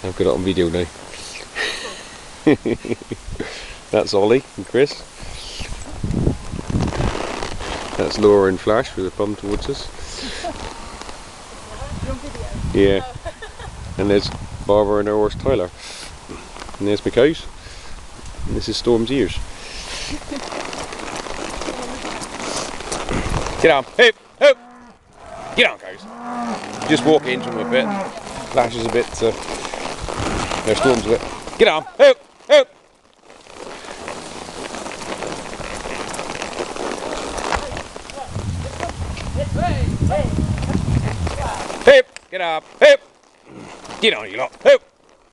I've got it on video now. That's Ollie and Chris. That's Laura and Flash with a bum towards us. Yeah. And there's Barbara and her horse Tyler. And there's my cows. And this is Storm's ears. Get on, hip, hip! Get on, cows. Just walk into them a bit. Flash is a bit, there's Storm's a bit. Get on, hip, hip! Hip, get up, hip! Get on, you lot, hip!